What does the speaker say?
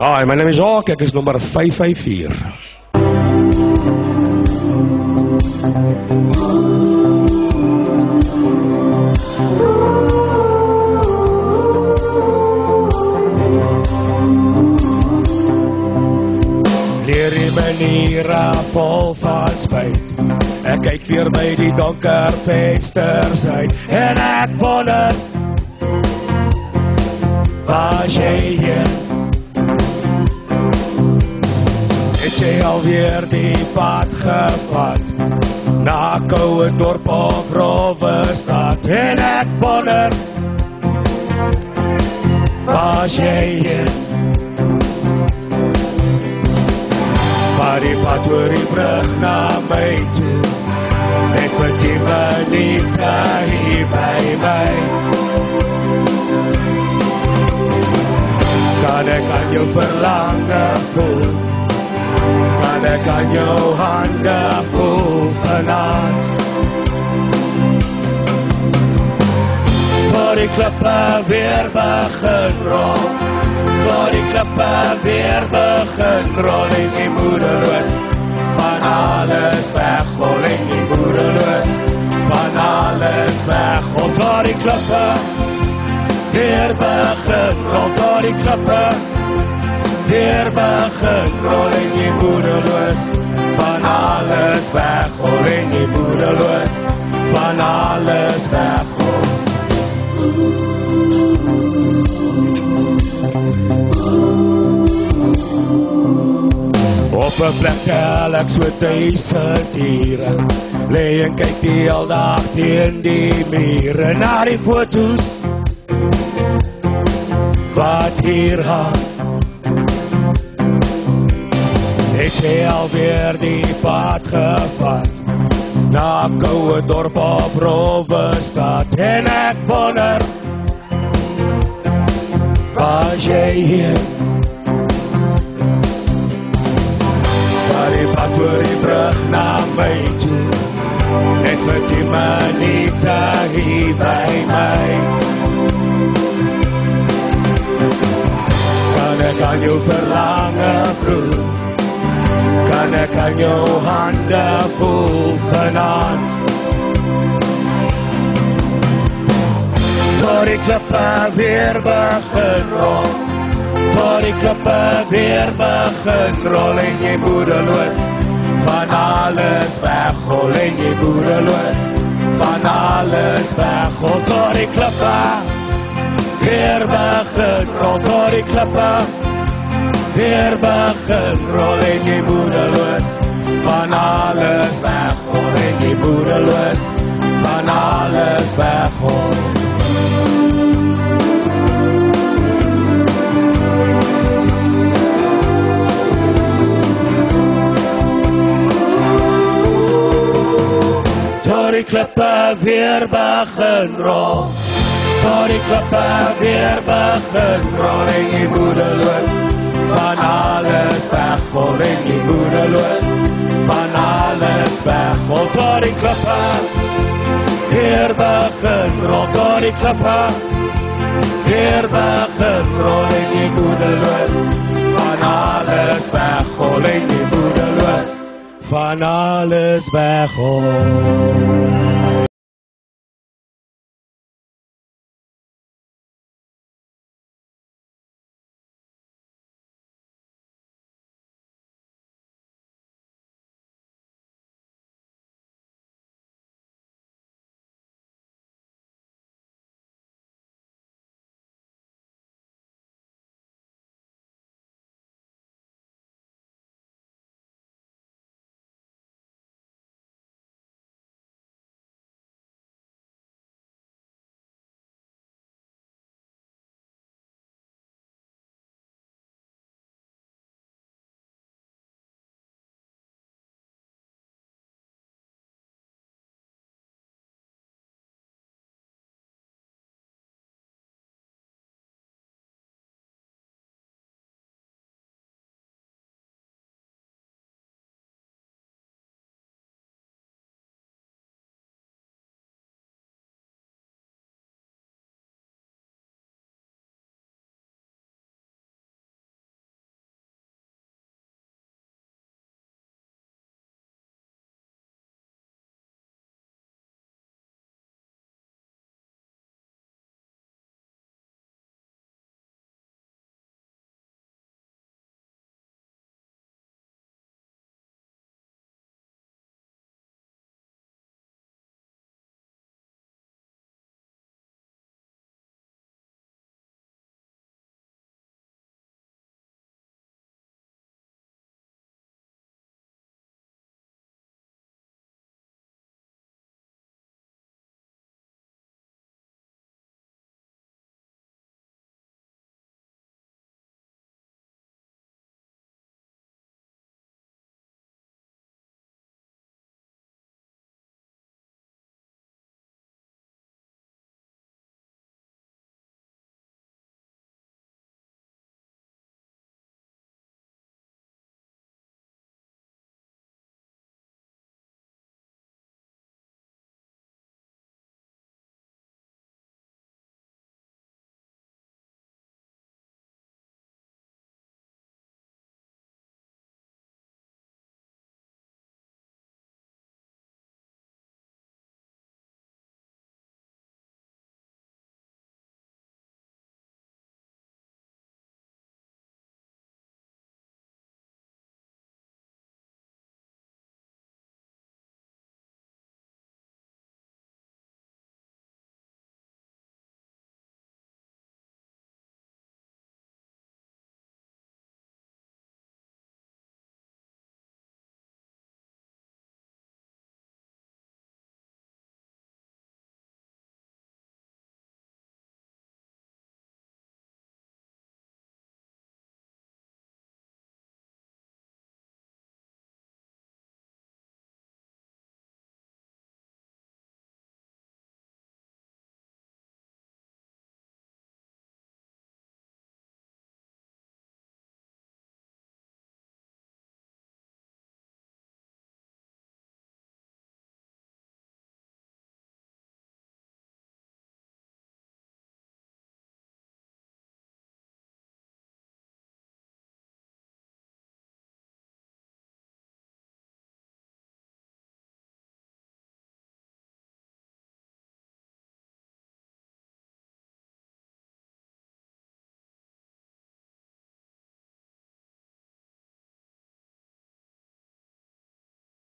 Hi, my name is Hawk, ek is nommer 554. Leer die maniere vol van spijt. Ek kyk weer by die donker vensters uit en ek wonder, was jy hier? Het jy alweer die pad gevat na koue dorp of rowwe stad? En ek wonder, was jy hier? Maar die pad oor die brug na my toe, net vir die minute hier by my. Kan ek aan jou verlange voel? Kan ek aan jou hande voel vanavond? Tot die klippe weer begin rol, tot die klippe weer begin rol, en die moedeloos van alles weghol, en die moedeloos van alles weghol, tot die klippe weer begin rol, tot die klippe weer begin rol, en die moedeloos van alles weghol, en die moedeloos van alles weghol. Op 'n plek tel ek so 1000 ure, lê en kyk die al dag teen die mure, na die foto's wat hier hang. Het jy alweer die pad gevat na koue dorp of rowwe stad? En ek wonder, was jy hier? Die pad oor die brug na my toe, net vir die minute hier by my. Kan ek aan jou verlange proef? Kan ek aan jou hande voel vanavond? Tot die klippe weer begin rol, tot die klippe weer begin rol, en jy moedeloos van alles weghol, en jy moedeloos van alles weghol, tot die klippe weer begin rol, tot die klippe weer begin rol, en jy moedeloos van alles weghol, en jy moedeloos van alles weghol. Tot die klippe weer begin rol, tot die klippe weer begin rol, en jy moedeloos van alles weghol, en jy moedeloos van alles weghol, tot die klippe weer begin rol, tot die klippe weer begin rol, en jy moedeloos van alles weghol, en jy moedeloos van alles weghol.